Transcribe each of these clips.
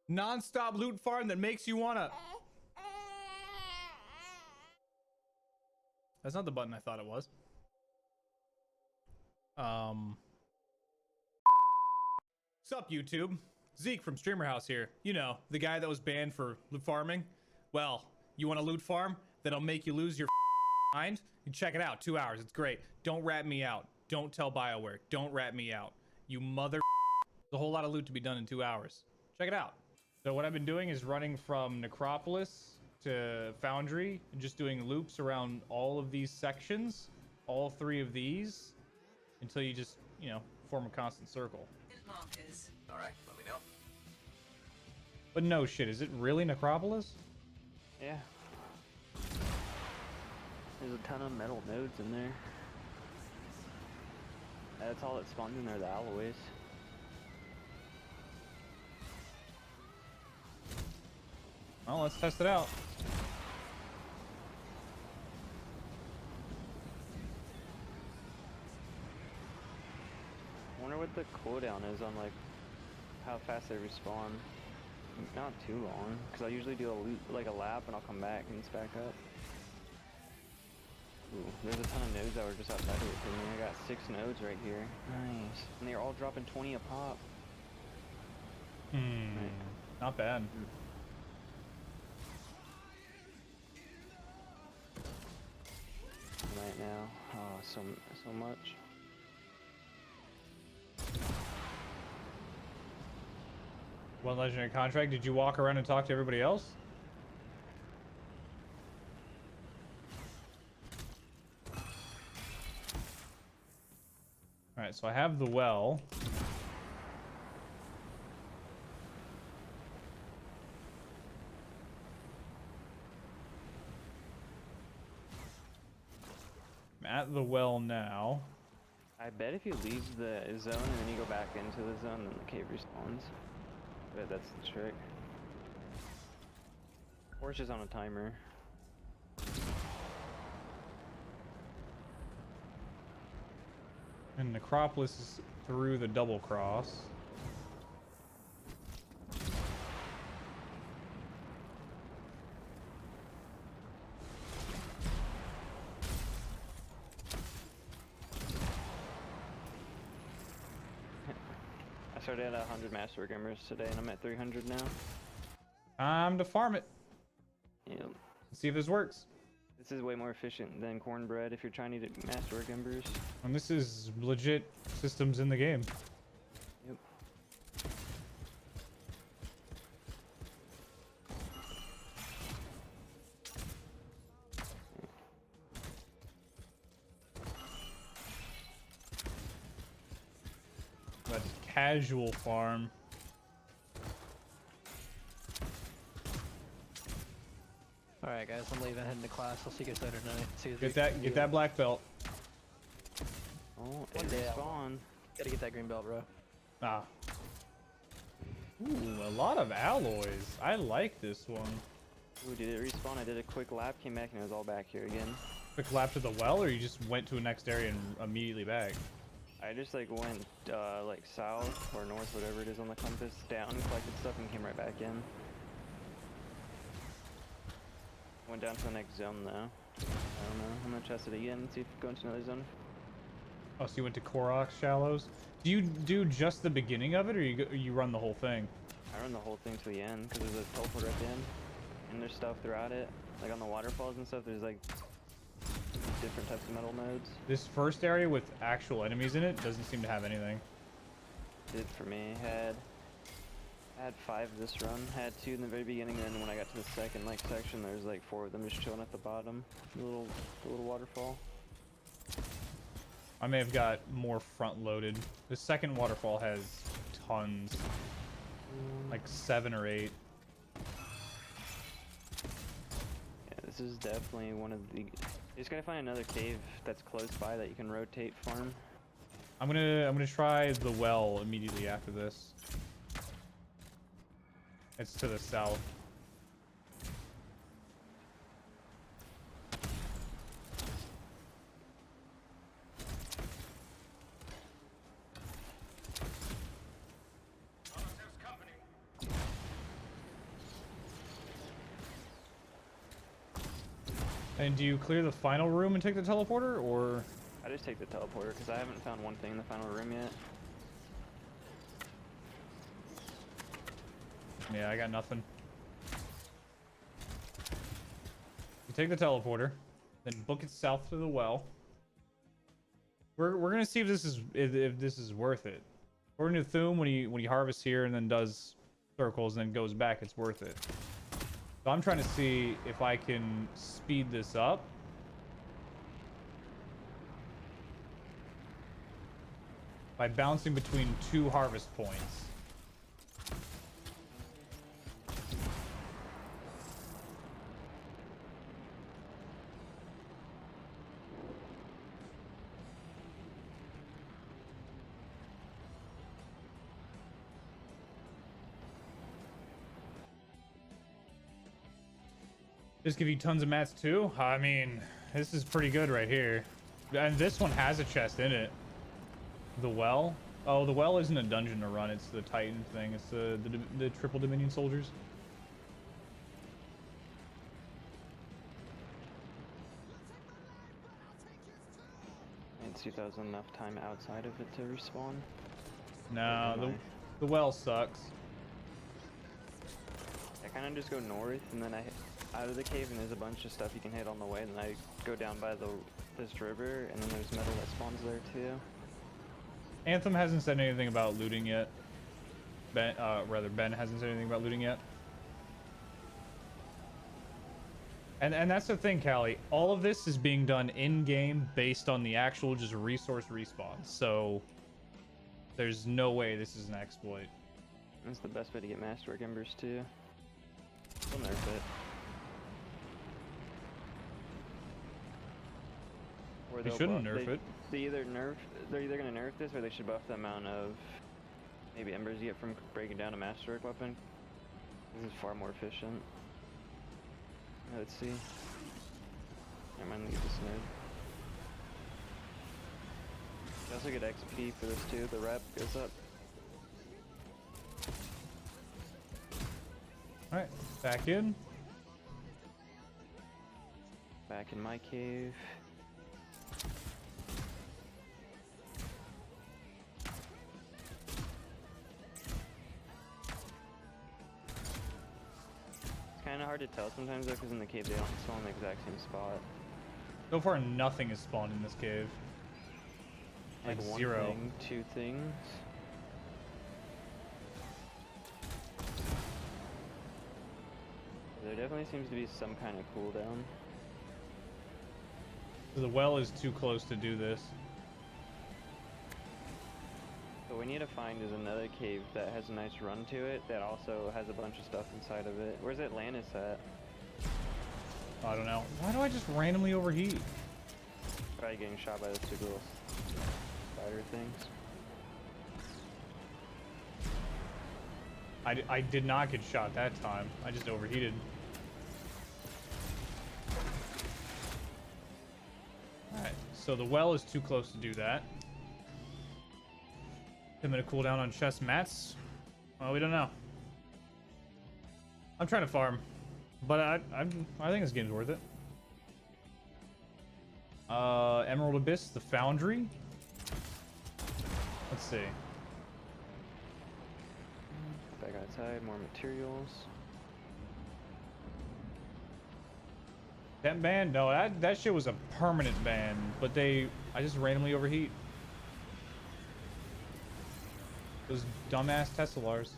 Non-stop loot farm that makes you wanna... That's not the button I thought it was. Sup, YouTube? Zeke from Streamer House here. You know, the guy that was banned for loot farming. Well, you want a loot farm that'll make you lose your mind? You check it out, 2 hours, it's great. Don't rat me out. Don't tell BioWare. Don't rat me out. You mother... There's a whole lot of loot to be done in 2 hours. Check it out. So what I've been doing is running from Necropolis to Foundry and just doing loops around all of these sections, all 3 of these, until you just, you know, form a constant circle. Markers. All right, let me know. But no shit, is it really Necropolis? Yeah. There's a ton of metal nodes in there. That's all that spawns in there, the alloys. Well, let's test it out. I wonder what the cooldown is on like how fast they respawn. Not too long, because I usually do like a lap and I'll come back and it's back up. Ooh, there's a ton of nodes that were just outside of it for me. I got 6 nodes right here. Nice. And they're all dropping 20 a pop. Right. Not bad. Right now. Oh, so much. One legendary contract. Did you walk around and talk to everybody else? Alright, so I have the well. I'm at the well now. I bet if you leave the zone and then you go back into the zone, then the cave respawns. I bet that's the trick. Or it's just on a timer. And Necropolis is through the double cross. I started at 100 Master Gamers today and I'm at 300 now. Time to farm it. Yep. Let's see if this works. This is way more efficient than cornbread if you're trying to get Master Embers. And this is legit systems in the game. Yep. But casual farm. All right, guys, I'm leaving, heading to class. I'll see you guys later tonight. See you Get that black belt. Oh, One it day respawned. Gotta get that green belt, bro. Ah. Ooh, a lot of alloys. I like this one. Ooh, did it respawn? I did a quick lap, came back, and it was all back here again. Quick lap to the well, or you just went to a next area and immediately back? I just like went like south or north, whatever it is on the compass, down, collected stuff, and came right back in. Went down to the next zone though. I don't know. I'm gonna test it again and see if we go into another zone. Oh, so you went to Korok Shallows? Do you do just the beginning of it, or you run the whole thing? I run the whole thing to the end because there's a teleport at the end, and there's stuff throughout it. Like on the waterfalls and stuff, there's like different types of metal nodes. This first area with actual enemies in it doesn't seem to have anything. Did for me. Had 5 this run. Had 2 in the very beginning, and then when I got to the second like section, there's like 4 of them just chilling at the bottom. The little waterfall. I may have got more front loaded. The second waterfall has tons. Like 7 or 8. Yeah, this is definitely one of the... You just gotta find another cave that's close by that you can rotate farm. I'm gonna try the well immediately after this. It's to the south. And do you clear the final room and take the teleporter, or? I just take the teleporter because I haven't found one thing in the final room yet. Yeah, I got nothing. You take the teleporter, then book it south to the well. We're gonna see if this is worth it. According to Thum, when he harvests here and then does circles and then goes back, it's worth it. So I'm trying to see if I can speed this up. By bouncing between 2 harvest points. Just give you tons of mats too? I mean, this is pretty good right here. And this one has a chest in it. The well? Oh, the well isn't a dungeon to run. It's the Titan thing. It's the triple Dominion soldiers. And see if that was enough time outside of it to respawn. No, the well sucks. I kind of just go north, and then I hit out of the cave, and there's a bunch of stuff you can hit on the way. Then I go down by this river, and then there's metal that spawns there too. Anthem hasn't said anything about looting yet. Ben hasn't said anything about looting yet. And that's the thing, Xkali. All of this is being done in-game based on the actual just resource respawns. So there's no way this is an exploit. That's the best way to get Masterwork Embers too. They'll nerf it. Or They shouldn't nerf it. They're either gonna nerf this, or they should buff the amount of maybe embers you get from breaking down a masterwork weapon. This is far more efficient. Let's see. Never mind, get this nerd. You also get XP for this too. The rep goes up. All right, back in. Back in my cave. Kind of hard to tell sometimes though, because in the cave they don't spawn in the exact same spot. So far, nothing is spawned in this cave. Like one 0. thing, 2 things. There definitely seems to be some kind of cooldown. The well is too close to do this. What we need to find is another cave that has a nice run to it that also has a bunch of stuff inside of it. Where's Atlantis at? I don't know. Why do I just randomly overheat? Probably getting shot by those 2 little spider things. I did not get shot that time. I just overheated. Alright, so the well is too close to do that. I'm gonna cool down on chest mats. Well, we don't know. I'm trying to farm, but I think this game's worth it. Emerald Abyss, the Foundry. Let's see. Back outside, more materials. That ban? No, that shit was a permanent ban, but I just randomly overheat. Those dumbass Teslars.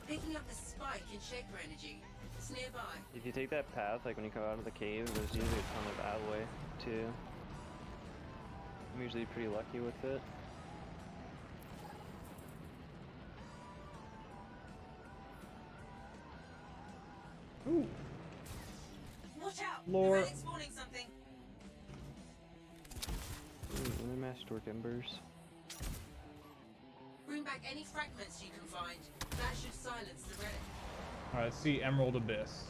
Picking up the spike in Shaper energy. It's nearby. If you take that path, like when you come out of the cave, there's usually a ton of alloy too. I'm usually pretty lucky with it. Ooh. Watch out! Lore. The relic's spawning something. Ooh, another Masterwork Embers. Bring back any fragments you can find. That should silence the relic. All right, let's see Emerald Abyss.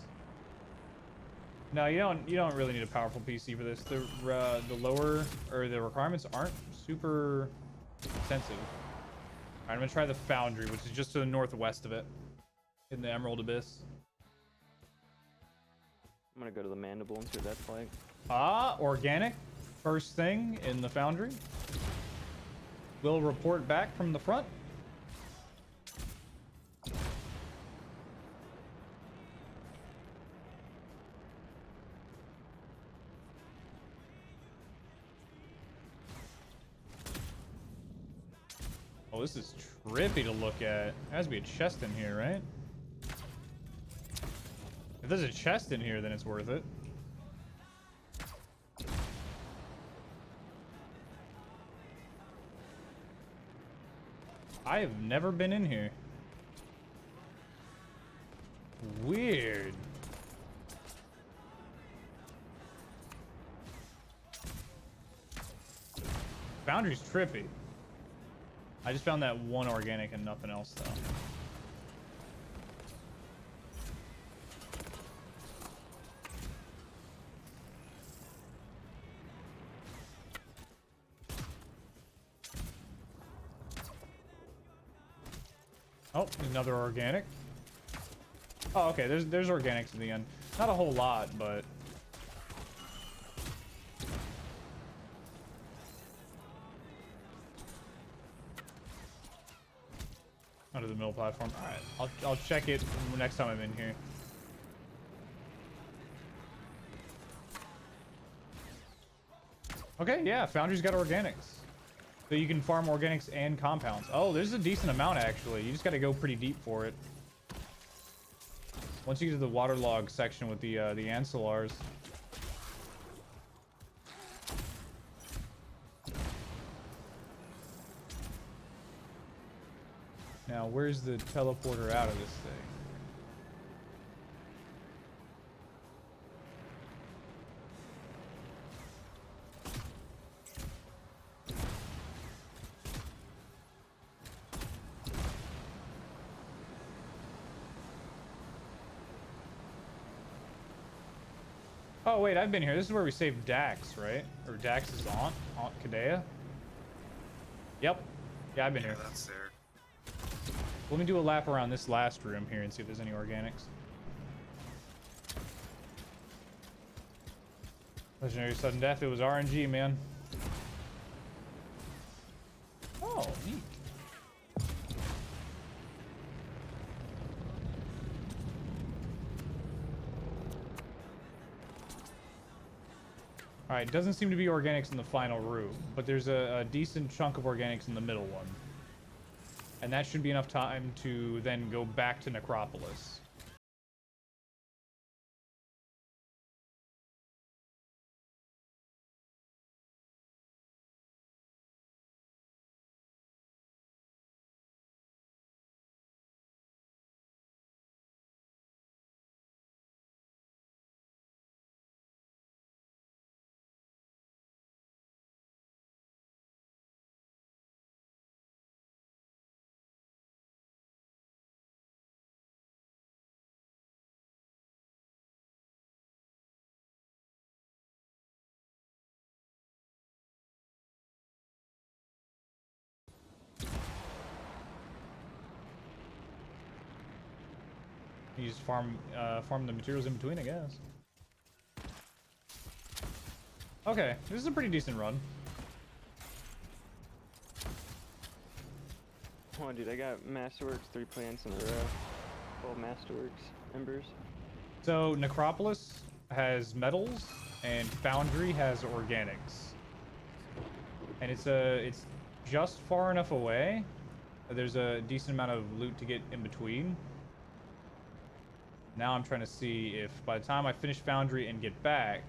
No, you don't really need a powerful PC for this. The lower or the requirements aren't super extensive. Alright, I'm gonna try the foundry, which is just to the northwest of it. In the Emerald Abyss. I'm gonna go to the mandible and see what that's like. Ah, organic. First thing in the foundry. We'll report back from the front. Oh, this is trippy to look at. There has to be a chest in here, right? If there's a chest in here, then it's worth it. I have never been in here. Weird. Foundry's trippy. I just found that one organic and nothing else, though. Oh, another organic. Oh, okay. There's organics in the end. Not a whole lot, but under the middle platform. All right, I'll check it next time I'm in here. Okay, yeah, Foundry's got organics. So you can farm organics and compounds. Oh, there's a decent amount, actually. You just got to go pretty deep for it. Once you get to the waterlog section with the ancillars. Now, where's the teleporter out of this thing? Oh, wait, I've been here. This is where we saved Dax, right? Or Dax's aunt Kadea. Yep. Yeah, I've been here. That's there. Let me do a lap around this last room here and see if there's any organics. Legendary sudden death. It was RNG, man. Oh, neat. All right, doesn't seem to be organics in the final room, but there's a decent chunk of organics in the middle one. And that should be enough time to then go back to Necropolis. You just farm the materials in between, I guess. Okay, this is a pretty decent run. Oh, dude, I got Masterworks 3 plants in a row. 12 Masterworks embers. So Necropolis has metals, and Foundry has organics. And it's just far enough away. There's a decent amount of loot to get in between. Now I'm trying to see if by the time I finish Foundry and get back,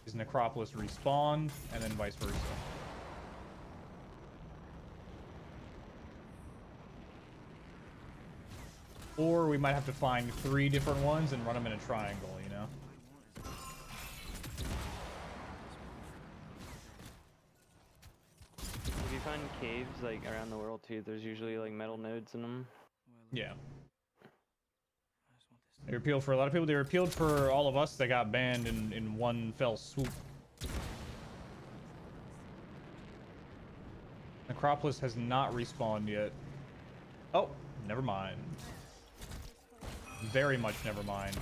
is Necropolis respawned, and then vice versa. Or we might have to find 3 different ones and run them in a triangle, you know? If you find caves like around the world too, there's usually like metal nodes in them. Yeah. They were appealed for a lot of people. They were appealed for all of us that got banned in one fell swoop. Necropolis has not respawned yet. Oh, never mind. Very much never mind.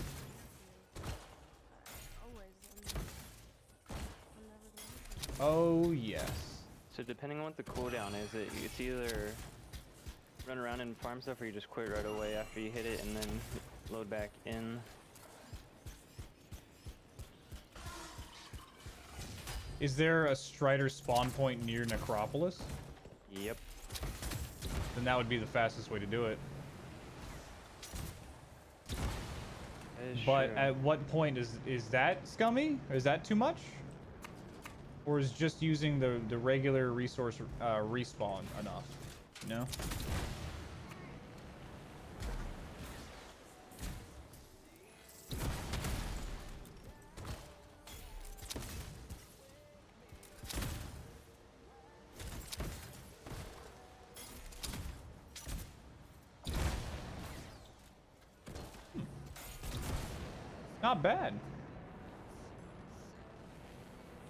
Oh, yes. So depending on what the cooldown is, it's either run around and farm stuff or you just quit right away after you hit it and then load back in. Is there a Strider spawn point near Necropolis? Yep. Then that would be the fastest way to do it. But Sure. at what point is that scummy? Is that too much? Or is just using the regular resource respawn enough? You know? Not bad.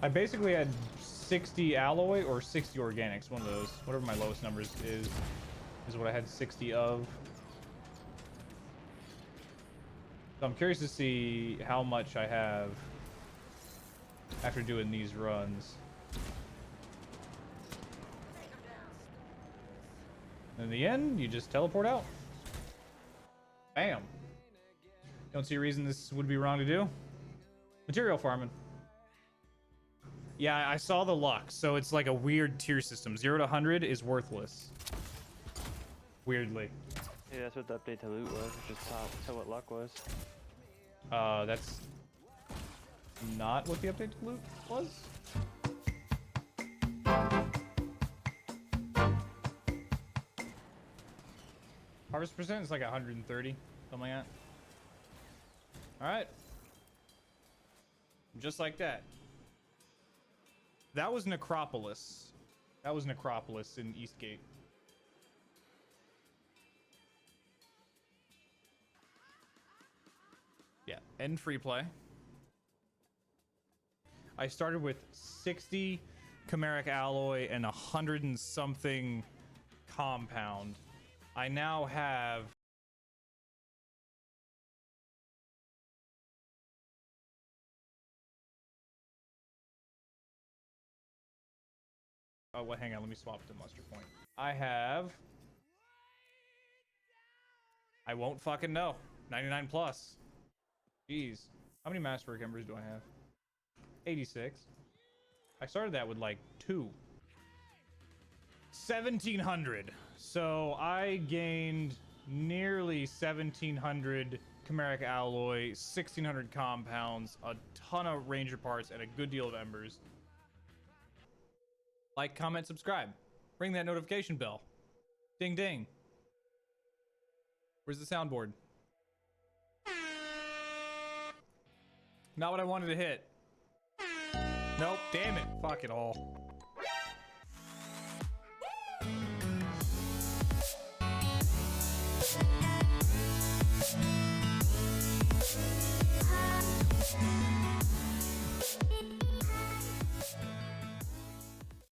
I basically had 60 alloy or 60 organics, one of those. Whatever my lowest numbers is what I had 60 of. So I'm curious to see how much I have after doing these runs. In the end, you just teleport out. Bam. Don't see a reason this would be wrong to do. Material farming. Yeah, I saw the luck, so it's like a weird tier system. 0 to 100 is worthless. Weirdly. Yeah, that's what the update to loot was, just tell what luck was. That's not what the update to loot was? Harvest percent is like 130, something like that. Alright. Just like that. That was Necropolis. That was Necropolis in Eastgate. Yeah, end free play. I started with 60 chimeric alloy and 100 and something compound. I now have oh, well, hang on, let me swap to muster point. I won't fucking know. 99 plus. Jeez. How many masterwork embers do I have? 86. I started that with like 2. 1700. So I gained nearly 1700 chimeric alloy, 1600 compounds, a ton of ranger parts, and a good deal of embers. Like, comment, subscribe. Ring that notification bell. Ding ding. Where's the soundboard? Not what I wanted to hit. Nope, damn it. Fuck it all.